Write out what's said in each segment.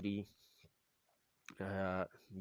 3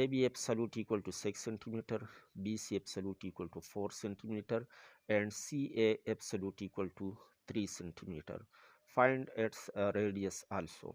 AB absolute equal to 6 centimeter, BC absolute equal to 4 centimeter and CA absolute equal to 3 centimeter. Find its radius also.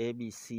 ABC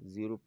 0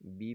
B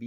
B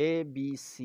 ABC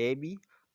AB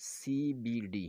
CBD।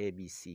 ABC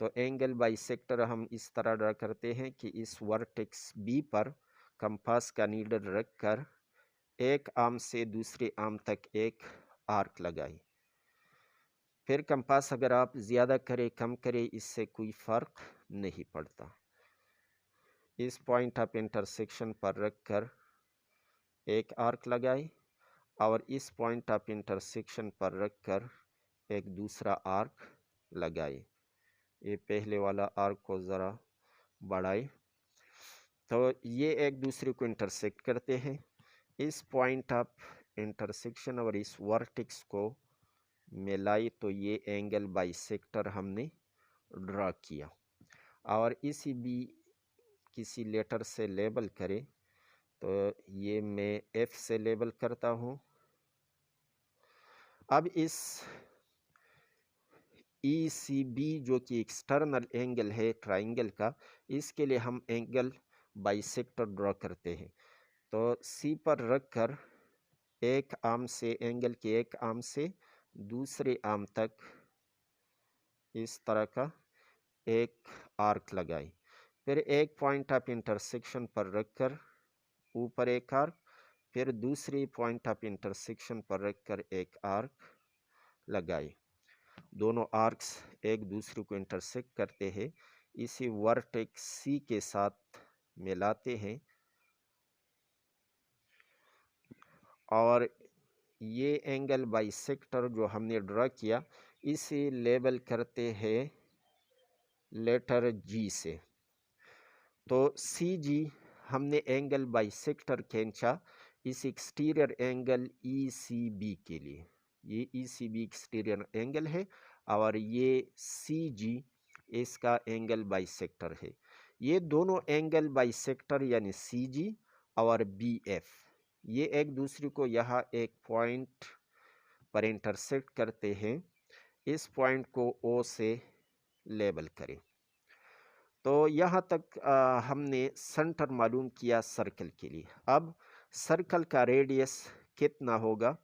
تو angle by sector ہم اس طرح ڈرا کرتے ہیں کہ اس vertex be per compass کا needle رکھ کر ایک آرم سے دوسرے آرم تک ایک آرک لگائیں. پھر کمپاس اگر آپ زیادہ کرے کم کرے اس سے کوئی فرق نہیں پڑتا. اس پوائنٹ آف انٹرسیکشن پر رکھ کر ایک آرک لگائیں اور اس پوائنٹ آف انٹرسیکشن پر رکھ کر ایک دوسرا آرک لگائیں. یہ پہلے والا آرک کو ذرا بڑھائیں. تو یہ ایک دوسرے کو انٹرسیکٹ کرتے ہیں. اس پوائنٹ آف انٹرسیکشن اور اس ورٹیکس کو ملائی تو یہ اینگل بائی سیکٹر ہم نے ڈرا کیا. اور اسی بھی کسی لیٹر سے لیبل کرے تو یہ میں ایف سے لیبل کرتا ہوں. اب اس ای سی بی جو کہ ایکسٹرنل اینگل ہے ٹرائنگل کا، اس کے لیے ہم اینگل بائی سیکٹر ڈرا کرتے ہیں. تو سی پر رکھ کر ایک آرم سے اینگل کے ایک آرم سے دوسرے آرم تک اس طرح کا ایک آرک لگائی. پھر ایک پوائنٹ آف انٹرسیکشن پر رکھ کر اوپر ایک آرک، پھر دوسری پوائنٹ آف انٹرسیکشن پر رکھ کر ایک آرک لگائی. دونوں آرکس ایک دوسرے کو انٹرسیکٹ کرتے ہیں، اسی ورٹیکس سی کے ساتھ ملاتے ہیں اور یہ اینگل بائی سیکٹر جو ہم نے ڈرا کیا اسے لیبل کرتے ہیں لیٹر جی سے. تو سی جی ہم نے اینگل بائی سیکٹر کھینچا اس ایکسٹیریئر اینگل ای سی بی کے لیے. یہ ای سی بی ایکسٹیریئر اینگل ہے اور یہ سی جی اس کا اینگل بائی سیکٹر ہے. یہ دونوں اینگل بائی سیکٹر یعنی سی جی اور بی ایف یہ ایک دوسرے کو یہاں ایک پوائنٹ پر انٹرسیکٹ کرتے ہیں. اس پوائنٹ کو او سے لیبل کریں. تو یہاں تک ہم نے سنٹر معلوم کیا سرکل کے لیے. اب سرکل کا ریڈیس کتنا ہوگا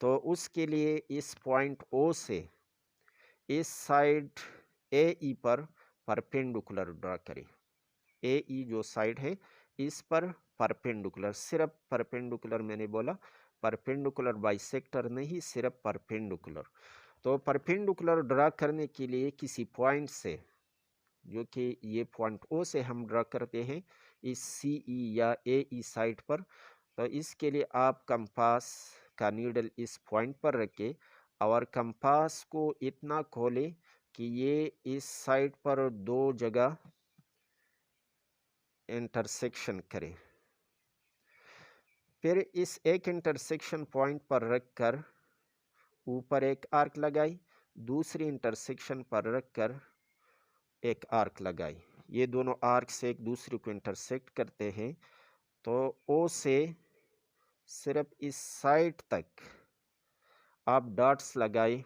تو اس کے لیے اس پوائنٹ او سے اس side a E per perpendicular ڈرا کریں. اے ای جو سائڈ ہے اس پر پرپینڈیکولر، صرف پرپینڈیکولر میں نے بولا، پرپینڈیکولر بائی سیکٹر نہیں، صرف پرپینڈیکولر. تو پرپینڈیکولر ڈرا کرنے کے لیے کسی پوائنٹ سے جو کہ یہ پوائنٹ او سے ہم ڈرا کرتے ہیں اس سی ای یا اے ای سائٹ پر. تو اس کے لیے آپ کمپاس کا نیڈل اس پوائنٹ پر رکھیں اور کمپاس کو اتنا کھولیں کہ یہ اس سائٹ پر دو جگہ انٹرسیکشن کرے. پھر اس ایک انٹرسیکشن پوائنٹ پر رکھ کر اوپر ایک آرک لگائی، دوسری انٹرسیکشن پر رکھ کر ایک آرک لگائی. یہ دونوں آرکس ایک دوسرے کو انٹرسیکٹ کرتے ہیں. تو او سے صرف اس سائٹ تک آپ ڈاٹس لگائیں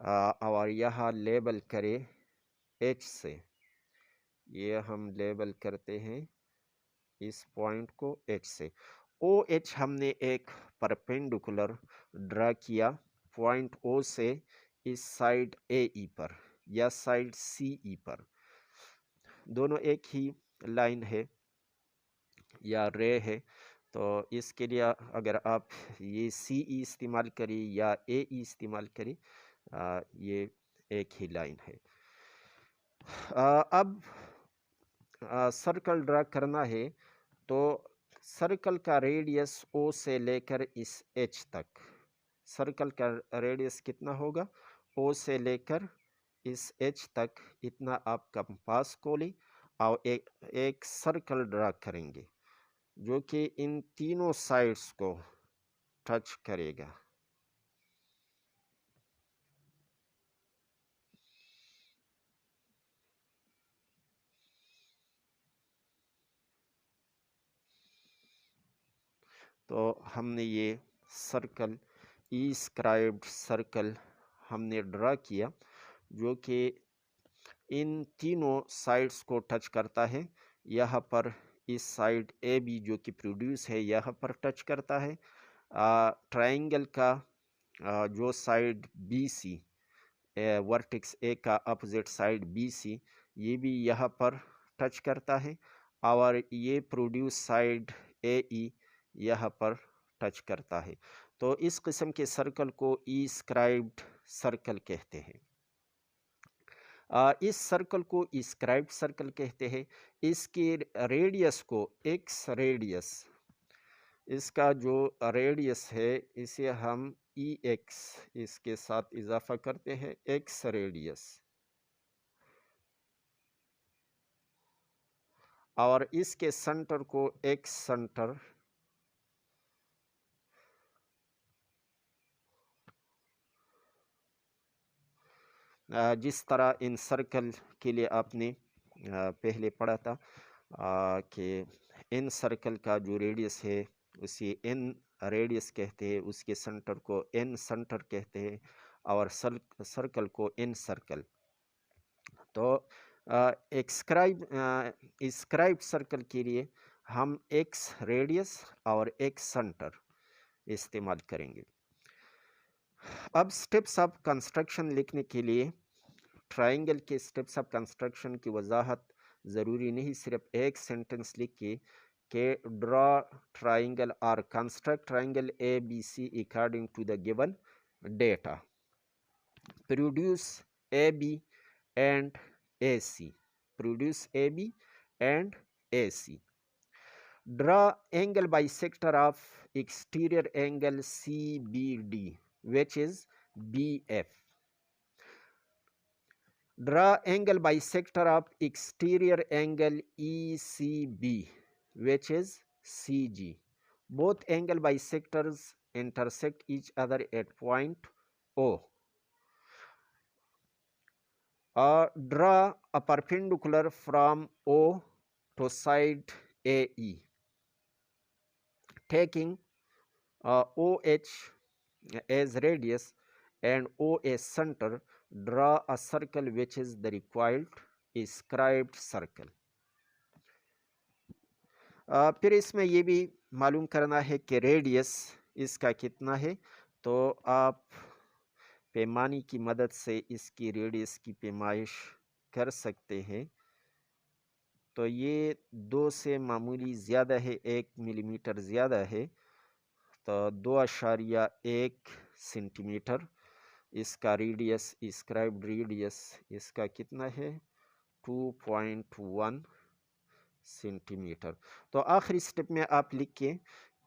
اور یہاں لیبل کرے ایچ سے. یہ ہم لیبل کرتے ہیں اس پوائنٹ کو ایچ سے. او ایچ ہم نے ایک پرپینڈیکولر ڈرا کیا پوائنٹ او سے اس سائڈ اے ای پر یا سائڈ سی ای پر. دونوں ایک ہی لائن ہے یا رے ہے. تو اس کے لیے اگر آپ یہ سی ای استعمال کریں یا اے ای استعمال کریں یہ ایک ہی لائن ہے. اب سرکل ڈرا کرنا ہے تو سرکل کا ریڈیس او سے لے کر اس ایچ تک، سرکل کا ریڈیس کتنا ہوگا او سے لے کر اس ایچ تک، اتنا آپ کمپاس کو لیں اور ایک سرکل ڈرا کریں گے جو کہ ان تینوں سائڈس کو ٹچ کرے گا. تو ہم نے یہ سرکل ای اسکرائبڈ سرکل ہم نے ڈرا کیا جو کہ ان تینوں سائڈس کو ٹچ کرتا ہے. یہاں پر اس سائڈ اے بی جو کہ پروڈیوس ہے یہاں پر ٹچ کرتا ہے. ٹرائنگل کا جو سائڈ بی سی ورٹکس اے کا اپوزٹ سائڈ بی سی یہ بھی یہاں پر ٹچ کرتا ہے اور یہ پروڈیوس سائڈ اے ای یہاں پر ٹچ کرتا ہے. تو اس قسم کے سرکل کو ای اسکرائبڈ سرکل کہتے ہیں. اس سرکل کو اسکرائبڈ سرکل کہتے ہیں. اس کے ریڈیس کو ایکس ریڈیس، اس کا جو ریڈیس ہے اسے ہم ای ایکس اس کے ساتھ اضافہ کرتے ہیں، ایکس ریڈیس، اور اس کے سنٹر کو ایکس سنٹر، جس طرح ان سرکل کے لیے آپ نے پہلے پڑھا تھا کہ ان سرکل کا جو ریڈیس ہے اسے ان ریڈیس کہتے ہیں، اس کے سنٹر کو ان سنٹر کہتے ہیں اور سرکل کو ان سرکل. تو اسکرائب سرکل کے لیے ہم ایکس ریڈیس اور ایکس سنٹر استعمال کریں گے. اب سٹیپس آف کنسٹرکشن لکھنے کے لیے ٹرائنگل کے سٹیپس آف کنسٹرکشن کی وضاحت ضروری نہیں، صرف ایک سینٹنس لکھ کے کہ ڈرا ٹرائنگل اور construct triangle A B C according to the given data, produce A B and A C, produce AB and AC. Draw angle bisector of exterior angle CBD, which is BF. Draw angle bisector of exterior angle ECB, which is CG. Both angle bisectors intersect each other at point O. Draw a perpendicular from O to side AE, taking OH as radius and O as center. Draw a circle which is the required ascribed circle. پھر اس میں یہ بھی معلوم کرنا ہے کہ radius اس کا کتنا ہے، تو آپ پیمانے کی مدد سے اس کی ریڈیس کی پیمائش کر سکتے ہیں. تو یہ 2 سے معمولی زیادہ ہے، 1 ملی میٹر زیادہ ہے، تو 2.1 سینٹی میٹر اس کا ریڈیس، اسکرائبڈ ریڈیس اس کا کتنا ہے 2.1 سینٹی میٹر. تو آخری سٹیپ میں آپ لکھیں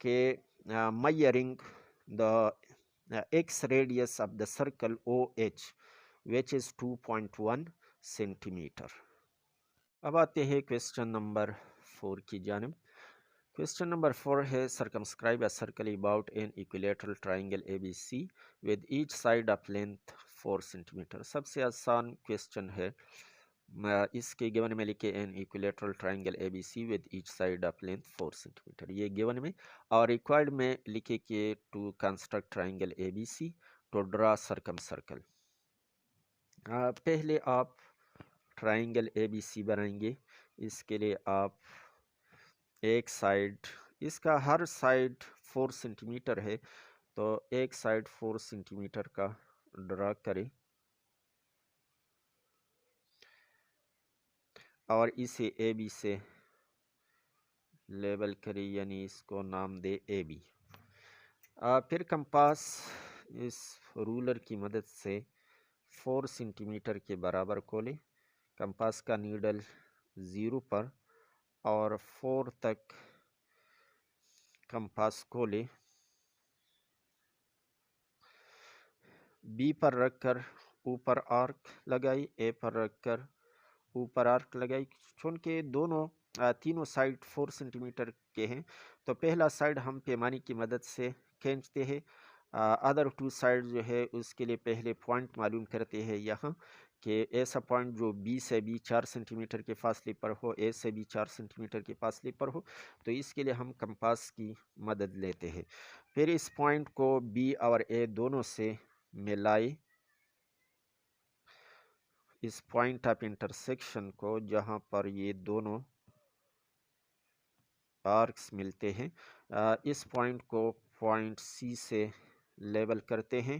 کہ measuring the X radius of the circle O H which is 2.1 centimetre. اب آتے ہیں کویسچن نمبر 4 کی جانب. کویسچن نمبر 4 ہے circumscribe a circle about an equilateral triangle A B C with each side of length 4 centimeter. سب سے آسان question ہے. اس کے گیون میں لکھے an equilateral triangle A B C with each side of length 4 centimeter, یہ given میں، اور ریکوائرڈ میں لکھے کہ to construct triangle A B C to draw circumcircle. پہلے آپ ٹرائنگل اے بی سی بنائیں گے. اس کے لیے آپ ایک سائڈ، اس کا ہر سائڈ 4 سینٹی میٹر ہے، تو ایک سائڈ 4 سینٹی میٹر کا ڈرا کریں اور اسے اے بی سے لیبل کریں، یعنی اس کو نام دے اے بی. پھر کمپاس اس رولر کی مدد سے 4 سینٹی میٹر کے برابر کو لیں. کمپاس کا نیڈل 0 پر اور 4 تک کمپاس کو لیں. بی پر رکھ کر اوپر آرک لگائی، اے پر رکھ کر اوپر آرک لگائی. چونکہ تینوں سائڈ 4 سینٹی میٹر کے ہیں، تو پہلا سائڈ ہم پیمانے کی مدد سے کھینچتے ہیں. ادر 2 سائڈ جو ہے اس کے لیے پہلے پوائنٹ معلوم کرتے ہیں یہاں، کہ ایسا پوائنٹ جو بی سے بھی 4 سینٹی میٹر کے فاصلے پر ہو، اے سے بھی 4 سینٹی میٹر کے فاصلے پر ہو. تو اس کے لیے ہم کمپاس کی مدد لیتے ہیں. پھر اس پوائنٹ کو بی اور اے دونوں سے ملائے، اس پوائنٹ آف انٹرسیکشن کو جہاں پر یہ دونوں آرکس ملتے ہیں، اس پوائنٹ کو پوائنٹ سی سے لیبل کرتے ہیں.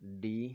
D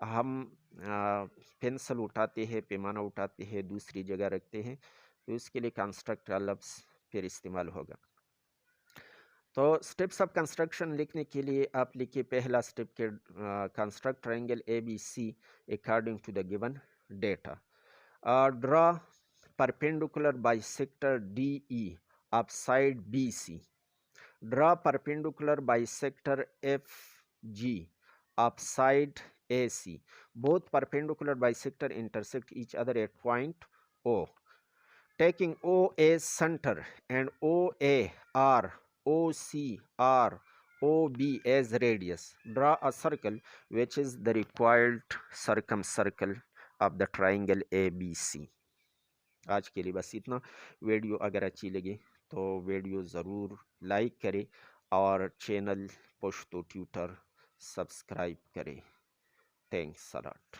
ہم پینسل اٹھاتے ہیں، پیمانہ اٹھاتے ہیں، دوسری جگہ رکھتے ہیں، تو اس کے لیے کنسٹرکٹ کا لفظ پھر استعمال ہوگا. تو اسٹیپس آف کنسٹرکشن لکھنے کے لیے آپ لکھیے پہلا اسٹیپ کے construct triangle A B C according to the given data. Draw perpendicular bisector DE of side BC. Draw perpendicular bisector FG of side AC. Both perpendicular bisector intersect each other at point O. Taking O as center and OA or OC or OB as radius, draw a circle which is the required circumcircle of the triangle ABC. آج کے لیے بس اتنا. Video اگر اچھی لگے تو video ضرور لائک کرے اور چینل پشتو ٹیوٹر سبسکرائب کرے. Thanks allot.